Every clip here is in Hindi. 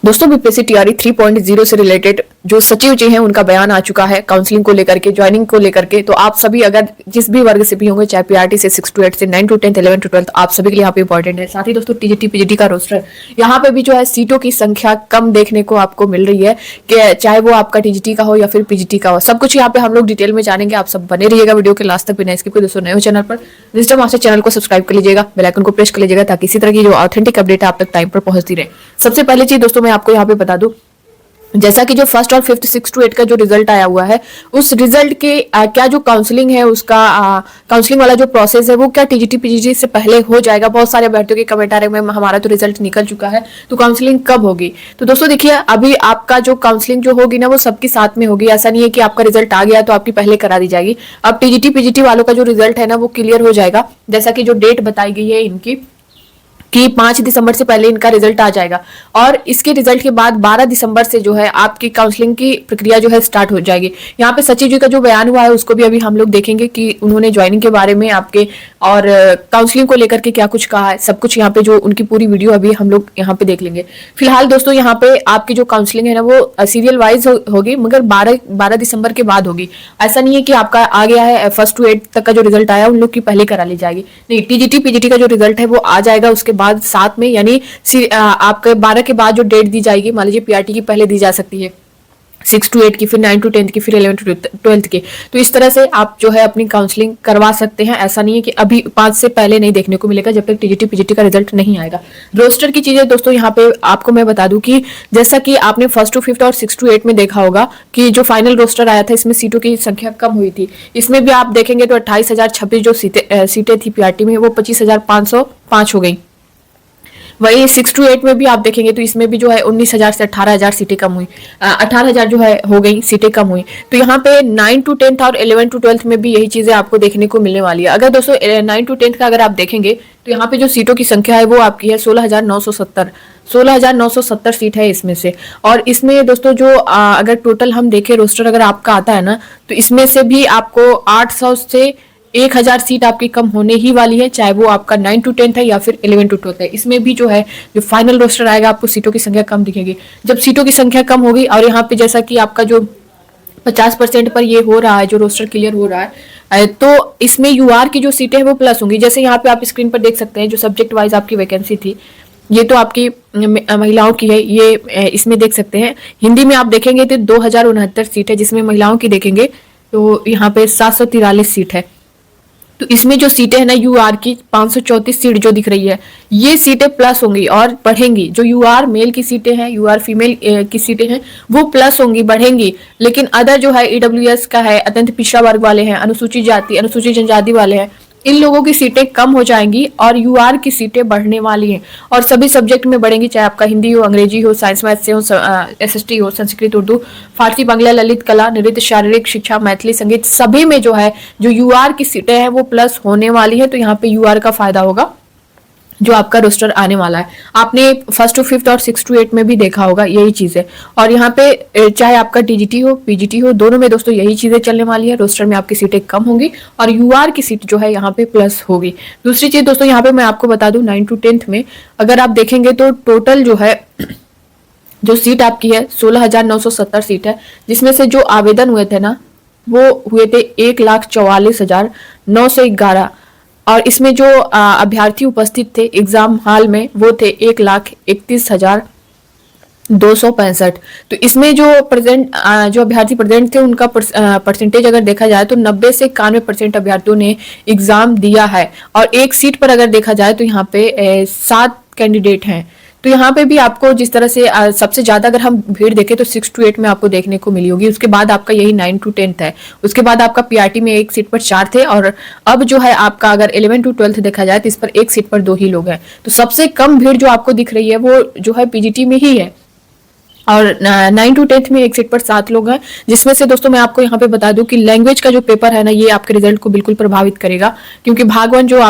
दोस्तों बीपीएससी टीआरई 3.0 से रिलेटेड जो सचिव जी हैं उनका बयान आ चुका है काउंसलिंग को लेकर के, ज्वाइनिंग को लेकर के। तो आप सभी अगर जिस भी वर्ग से भी होंगे, चाहे पीआरटी से 6 to 8 से 9 to 10 11 to 12, आप सभी के लिए यहाँ पे इंपॉर्टेंट है। साथ ही दोस्तों टीजीटी पीजीटी का रोस्टर, यहाँ पे भी जो है सीटों की संख्या कम देखने को आपको मिल रही है कि चाहे वो आपका टीजीटी का हो या फिर पीजीटी का हो, सब कुछ यहाँ पे हम लोग डिटेल में जानेंगे। आप सब बने रहिएगा वीडियो के लास्ट तक बिना स्किप किए। दोस्तों नए हो चैनल पर, विजडम मास्टर चैनल को सब्सक्राइब कर लीजिएगा, बेल आइकन को प्रेस कर लीजिएगा ताकि इसी तरह की जो ऑथेंटिक अपडेट आप तक टाइम पर पहुंचती रहे। सबसे पहले चीज दोस्तों मैं आपको यहाँ पे बता दूं, जैसा कि जो फर्स्ट और फिफ्थ 6 to 8 का जो रिजल्ट आया हुआ है, उस रिजल्ट के क्या जो काउंसलिंग है उसका काउंसलिंग वाला जो प्रोसेस है वो क्या टीजीटी पीजीटी से पहले हो जाएगा। बहुत सारे अभ्यर्थियों के कमेंट आ रहे हैं हमारा तो रिजल्ट निकल चुका है, तो काउंसलिंग कब होगी। तो दोस्तों देखिए, अभी आपका जो काउंसलिंग जो होगी ना वो सबके साथ में होगी। ऐसा नहीं है कि आपका रिजल्ट आ गया तो आपकी पहले करा दी जाएगी। अब टीजीटी पीजीटी वालों का जो रिजल्ट है ना वो क्लियर हो जाएगा, जैसा कि जो डेट बताई गई है इनकी कि 5 दिसंबर से पहले इनका रिजल्ट आ जाएगा, और इसके रिजल्ट के बाद 12 दिसंबर से जो है आपकी काउंसलिंग की प्रक्रिया जो है स्टार्ट हो जाएगी। यहाँ पे सचिव जी का जो बयान हुआ है उसको भी अभी हम लोग देखेंगे कि उन्होंने ज्वाइनिंग के बारे में आपके और काउंसलिंग को लेकर के क्या कुछ कहा है। सब कुछ यहाँ पे जो उनकी पूरी वीडियो अभी हम लोग यहाँ पे देख लेंगे। फिलहाल दोस्तों यहाँ पे आपकी जो काउंसलिंग है ना वो सीरियल वाइज होगी, मगर 12 दिसंबर के बाद होगी। ऐसा नहीं है कि आपका आ गया है 1 to 8 तक का जो रिजल्ट आया उन लोग की पहले करा ली जाएगी, नहीं। टीजीटी पीजीटी का जो रिजल्ट है वो आ जाएगा उसके बाद साथ में, यानी आपके 12 के बाद जो डेट दी जाएगी, मान लीजिए पीआरटी की पहले दी जा सकती है 6 to 8 की, फिर 9 to 10 की, फिर 11 to 12 की। तो इस तरह से आप जो है अपनी काउंसलिंग करवा सकते हैं। ऐसा नहीं है कि अभी 5 से पहले नहीं देखने को मिलेगा जब तक टीजीटी पीजीटी का रिजल्ट नहीं आएगा। रोस्टर की चीजें दोस्तों यहाँ पे आपको मैं बता दूं कि जैसा कि आपने 1 to 5 और 6 to 8 में देखा होगा कि जो फाइनल रोस्टर आया था इसमें सीटों की संख्या कम हुई थी। इसमें भी आप देखेंगे तो 28,026 जो सीटें थी पीआरटी में वो 25,505 हो गई। वही 6 to 8 में भी आप देखेंगे तो इसमें भी जो है 19,000 से 18,000 सीटें कम हुई, 18,000 जो है हो गई, सीटें कम हुई। तो यहाँ पे 9 to 10 और 11 to 12 में भी यही चीजें आपको देखने को मिलने वाली है। अगर दोस्तों 9 to 10 का अगर आप देखेंगे तो यहाँ पे जो सीटों की संख्या है वो आपकी है 16,970 सीट है इसमें से। और इसमें दोस्तों जो अगर टोटल हम देखें रोस्टर अगर आपका आता है ना, तो इसमें से भी आपको 800 से 1,000 सीट आपकी कम होने ही वाली है, चाहे वो आपका 9 to 10 है या फिर 11 to 12 है। इसमें भी जो है जो फाइनल रोस्टर आएगा आपको सीटों की संख्या कम दिखेगी। जब सीटों की संख्या कम होगी और यहाँ पे जैसा कि आपका जो 50% पर ये हो रहा है, जो रोस्टर क्लियर हो रहा है, तो इसमें यूआर की जो सीटें हैं वो प्लस होंगी। जैसे यहाँ पे आप स्क्रीन पर देख सकते हैं जो सब्जेक्ट वाइज आपकी वैकेंसी थी, ये तो आपकी महिलाओं की है, ये इसमें देख सकते हैं। हिंदी में आप देखेंगे तो 2,069 सीट है, जिसमें महिलाओं की देखेंगे तो यहाँ पे 743 सीट है। तो इसमें जो सीटें हैं ना यूआर की 534 सीट जो दिख रही है, ये सीटें प्लस होंगी और बढ़ेंगी। जो यूआर मेल की सीटें हैं, यूआर फीमेल की सीटें हैं वो प्लस होंगी, बढ़ेंगी। लेकिन अदर जो है ईडब्ल्यूएस का है, अत्यंत पिछड़ा वर्ग वाले हैं, अनुसूचित जाति अनुसूचित जनजाति वाले हैं, इन लोगों की सीटें कम हो जाएंगी और यूआर की सीटें बढ़ने वाली हैं। और सभी सब्जेक्ट में बढ़ेंगी, चाहे आपका हिंदी हो, अंग्रेजी हो, साइंस मैथ से हो, एसएसटी हो, संस्कृत, उर्दू, फारसी, बांग्ला, ललित कला, नृत्य, शारीरिक शिक्षा, मैथिली, संगीत, सभी में जो है जो यूआर की सीटें हैं वो प्लस होने वाली है। तो यहाँ पे यूआर का फायदा होगा जो आपका रोस्टर आने वाला है। आपने 1 to 5 और 6 to 8 में भी देखा होगा यही चीजें। और यहाँ पे चाहे आपका टीजीटी हो पीजीटी हो, दोनों में दोस्तों यही चीजें चलने वाली है। रोस्टर में आपकी सीटें कम होंगी और यूआर की सीट जो है यहाँ पे प्लस होगी। दूसरी चीज दोस्तों यहाँ पे मैं आपको बता दूं, 9 to 10 में अगर आप देखेंगे तो टोटल जो है जो सीट आपकी है 16,970 सीट है, जिसमें से जो आवेदन हुए थे ना वो हुए थे 1,44,911, और इसमें जो अभ्यर्थी उपस्थित थे एग्जाम हॉल में वो थे 1,31,265। तो इसमें जो जो अभ्यर्थी प्रेजेंट थे उनका परसेंटेज अगर देखा जाए तो 90 से 91% अभ्यर्थियों ने एग्जाम दिया है। और एक सीट पर अगर देखा जाए तो यहाँ पे 7 कैंडिडेट हैं। तो यहाँ पे भी आपको जिस तरह से सबसे ज्यादा अगर हम भीड़ देखें तो 6 to 8 में आपको देखने को मिली होगी। उसके बाद आपका यही 9 to 10 है। उसके बाद आपका पीआरटी में एक सीट पर 4 थे, और अब जो है आपका अगर 11 to 12 देखा जाए तो इस पर एक सीट पर 2 ही लोग हैं। तो सबसे कम भीड़ जो आपको दिख रही है वो जो है पीजीटी में ही है, और 9 to 10 में एक सीट पर 7 लोग हैं। जिसमें से दोस्तों मैं आपको यहाँ पे बता दूं कि लैंग्वेज का जो पेपर है ना ये आपके रिजल्ट को बिल्कुल प्रभावित करेगा, क्योंकि भाग 1 जो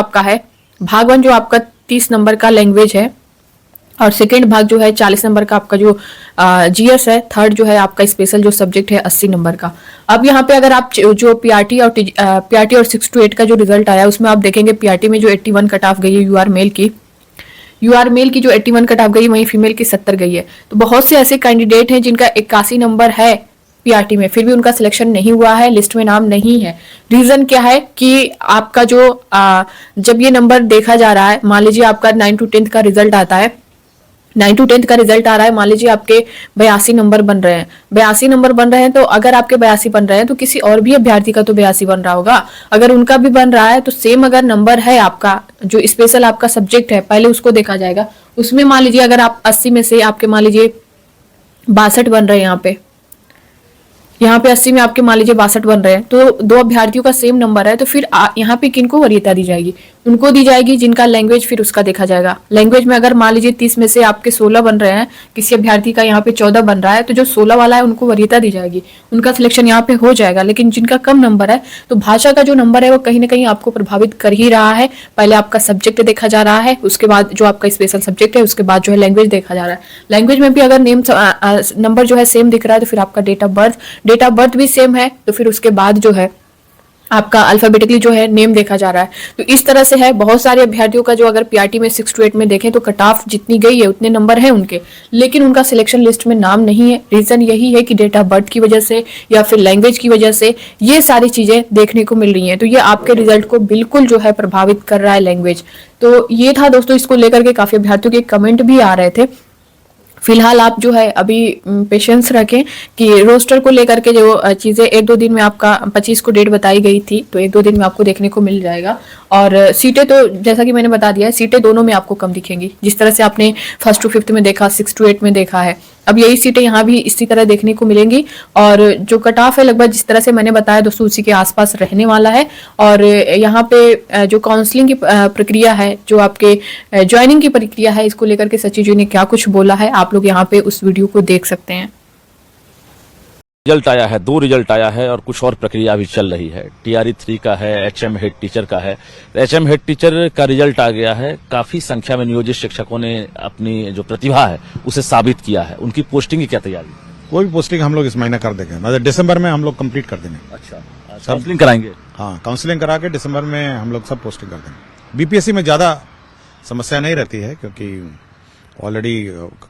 आपका 30 नंबर का लैंग्वेज है, और सेकेंड भाग जो है 40 नंबर का आपका जो जीएस है, थर्ड जो है आपका स्पेशल जो सब्जेक्ट है 80 नंबर का। अब यहाँ पे अगर आप जो पीआरटी और 6 to 8 का जो रिजल्ट आया उसमें आप देखेंगे पीआरटी में जो 81 कट ऑफ गई है यूआर मेल की, UR मेल की जो 81 कट ऑफ गई, वहीं फीमेल की 70 गई है। तो बहुत से ऐसे कैंडिडेट हैं जिनका 81 नंबर है PRT में, फिर भी उनका सिलेक्शन नहीं हुआ है, लिस्ट में नाम नहीं है। रीजन क्या है कि आपका जो जब ये नंबर देखा जा रहा है, मान लीजिए आपका 9 to 10 का रिजल्ट आता है, 9 to 10 का रिजल्ट आ रहा है, मान लीजिए आपके 82 नंबर बन रहे हैं, 82 नंबर बन रहे हैं, तो अगर आपके 82 बन रहे हैं तो किसी और भी अभ्यर्थी का तो 82 बन रहा होगा। अगर उनका भी बन रहा है तो सेम अगर नंबर है आपका, जो स्पेशल आपका सब्जेक्ट है, पहले उसको देखा जाएगा। उसमें मान लीजिए अगर आप 80 में से आपके मान लीजिए 62 बन रहे हैं, यहाँ पे 80 में आपके मान लीजिए 62 बन रहे हैं, तो दो अभ्यर्थियों का सेम नंबर है, तो फिर यहाँ पे किनको वरीयता दी जाएगी? उनको दी जाएगी जिनका लैंग्वेज, फिर उसका देखा जाएगा। लैंग्वेज में अगर मान लीजिए 30 में से आपके 16 बन रहे हैं, किसी अभ्यर्थी का यहाँ पे 14 बन रहा है, तो जो 16 वाला है उनको वरीयता दी जाएगी, उनका सिलेक्शन यहाँ पे हो जाएगा। लेकिन जिनका कम नंबर है, तो भाषा का जो नंबर है वो कहीं ना कहीं आपको प्रभावित कर ही रहा है। पहले आपका सब्जेक्ट देखा जा रहा है, उसके बाद जो आपका स्पेशल सब्जेक्ट है, उसके बाद जो है लैंग्वेज देखा जा रहा है। लैंग्वेज में भी अगर नेम नंबर जो है सेम दिख रहा है, तो फिर आपका डेट ऑफ बर्थ भी सेम है, तो फिर उसके बाद जो है आपका अल्फाबेटिकली जो है नेम देखा जा रहा है। तो इस तरह से है। बहुत सारे अभ्यर्थियों का जो अगर PRT में 6 to 8 में देखें तो कट ऑफ जितनी गई है उतने नंबर हैं उनके, लेकिन उनका सिलेक्शन लिस्ट में नाम नहीं है। रीजन यही है कि डेट ऑफ बर्थ की वजह से या फिर लैंग्वेज की वजह से ये सारी चीजें देखने को मिल रही हैं। तो ये आपके रिजल्ट को बिल्कुल जो है प्रभावित कर रहा है, लैंग्वेज। तो ये था दोस्तों, इसको लेकर के काफी अभ्यर्थियों के कमेंट भी आ रहे थे। फिलहाल आप जो है अभी पेशेंस रखें कि रोस्टर को लेकर के जो चीजें 1-2 दिन में, आपका 25 को डेट बताई गई थी, तो 1-2 दिन में आपको देखने को मिल जाएगा। और सीटें तो जैसा कि मैंने बता दिया है, सीटें दोनों में आपको कम दिखेंगी। जिस तरह से आपने 1st to 5th में देखा, 6 to 8 में देखा है, अब यही सीटें यहाँ भी इसी तरह देखने को मिलेंगी। और जो कट ऑफ है लगभग जिस तरह से मैंने बताया दोस्तों, उसी के आसपास रहने वाला है। और यहाँ पे जो काउंसलिंग की प्रक्रिया है, जो आपके ज्वाइनिंग की प्रक्रिया है, इसको लेकर के सचिव जी ने क्या कुछ बोला है, आप लोग यहाँ पे उस वीडियो को देख सकते हैं। रिजल्ट आया है, 2 रिजल्ट आया है और कुछ और प्रक्रिया अभी चल रही है। TRE 3 का है, HM हेड टीचर का है। HM हेड टीचर का रिजल्ट आ गया है। काफी संख्या में नियोजित शिक्षकों ने अपनी जो प्रतिभा है उसे साबित किया है। उनकी पोस्टिंग की क्या तैयारी? कोई भी पोस्टिंग हम लोग इस महीने कर देंगे, मतलब दिसंबर में हम लोग कंप्लीट कर देंगे। अच्छा, काउंसलिंग कराएंगे? हाँ, काउंसलिंग करा के दिसंबर में हम लोग सब पोस्टिंग कर देंगे। BPSC में ज्यादा समस्या नहीं रहती है क्योंकि ऑलरेडी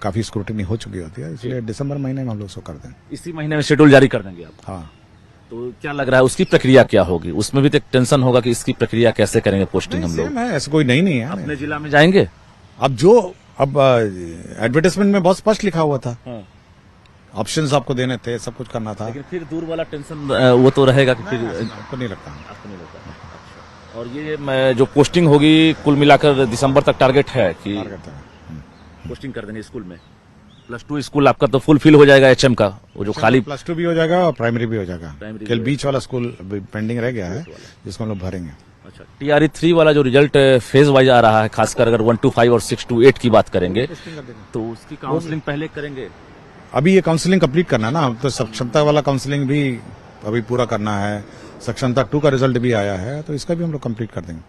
काफी स्क्रूटिनी हो चुकी होती है, इसलिए दिसंबर महीने में हम लोग सब कर देंगे। इसी महीने में शेड्यूल जारी कर देंगे आप? हाँ। तो क्या लग रहा है उसकी प्रक्रिया क्या होगी? उसमें भी तो एक टेंशन होगा कि इसकी प्रक्रिया कैसे करेंगे पोस्टिंग हम लोग? ऐसा कोई नहीं है। अपने जिला में जाएंगे? अब एडवर्टाइजमेंट में बहुत स्पष्ट लिखा हुआ था, हाँ। ऑप्शंस आपको देने थे, सब कुछ करना था। लेकिन फिर दूर वाला टेंशन वो तो रहेगा कि फिर आपको नहीं लगता? आपको नहीं लगता। अच्छा। और ये जो पोस्टिंग होगी कुल मिलाकर दिसंबर तक टारगेट है कि पोस्टिंग कर देंगे स्कूल में? +2 स्कूल आपका तो फुलफिल हो जाएगा HM का, वो जो खाली +2 भी हो जाएगा और प्राइमरी भी हो जाएगा। केवल बीच वाला स्कूल पेंडिंग रह गया है, जिसको हम लोग भरेंगे। अच्छा, TRE 3 वाला जो रिजल्ट फेज वाइज आ रहा है, खासकर अगर 1 to 5 और 6 to 8 की बात करेंगे, तो उसकी काउंसलिंग पहले करेंगे? अभी ये काउंसलिंग कंप्लीट करना ना, तो सक्षमता वाला काउंसलिंग भी अभी पूरा करना है। सक्षमता 2 का रिजल्ट भी आया है, तो इसका भी हम लोग कंप्लीट कर देंगे।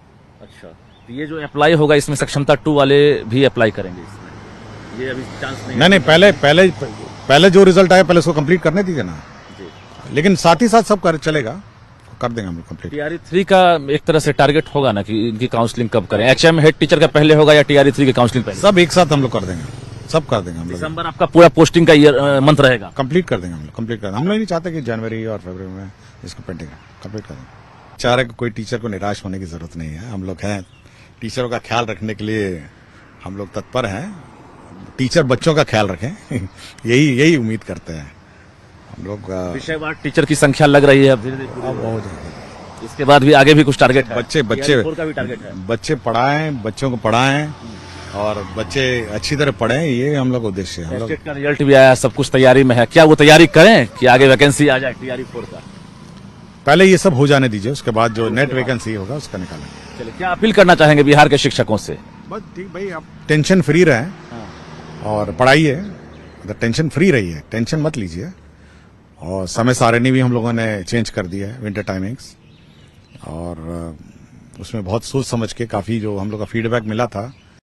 अच्छा, तो ये जो अप्लाई होगा इसमें सक्षमता 2 वाले भी अप्लाई करेंगे इसमें? ये अभी चांस नहीं? पहले जो रिजल्ट आया पहले उसको कंप्लीट करने दीजिए ना जी। लेकिन साथ ही साथ सब चलेगा, कर देंगे हम लोग कंप्लीट। TRE 3 का एक तरह से टारगेट होगा ना कि इनकी काउंसलिंग कब करें? HM हेड टीचर का पहले होगा या TRE 3 की काउंसलिंग पहले? सब एक साथ हम लोग कर देंगे, सब कर देंगे हम लोग। दिसंबर आपका पूरा पोस्टिंग का ईयर मंथ रहेगा? कंप्लीट कर देंगे हम लोग, कंप्लीट कर देंगे। हम लोग नहीं चाहते कि जनवरी और फरवरी में इसको पेंडिंग कंप्लीट कर देंगे। चाह रहे कोई टीचर को निराश होने की जरूरत नहीं है। हम लोग हैं, टीचरों का ख्याल रखने के लिए हम लोग तत्पर हैं। टीचर बच्चों का ख्याल रखें यही उम्मीद करते हैं हम लोग। विषयवार टीचर की संख्या लग रही है अब धीरे धीरे बहुत। इसके बाद भी आगे भी कुछ टारगेट है? बच्चे पढ़ाएं, बच्चों को पढ़ाएं और बच्चे अच्छी तरह पढ़ें, ये हम लोग उद्देश्य है। हम लोग का रिजल्ट भी आया, सब कुछ तैयारी में है, क्या वो तैयारी करें कि आगे वैकेंसी आ जाए TRE 4 का? पहले ये सब हो जाने दीजिए, उसके बाद जो नेट वैकेंसी होगा उसका निकालेंगे। चलिए, क्या अपील करना चाहेंगे बिहार के शिक्षकों से? बस ठीक भाई, आप टेंशन फ्री रहें और पढ़ाइए, टेंशन फ्री रहिए, टेंशन मत लीजिए। और समय सारिणी भी हम लोगों ने चेंज कर दिया है, विंटर टाइमिंग्स, और उसमें बहुत सोच समझ के काफी जो हम लोग का फीडबैक मिला था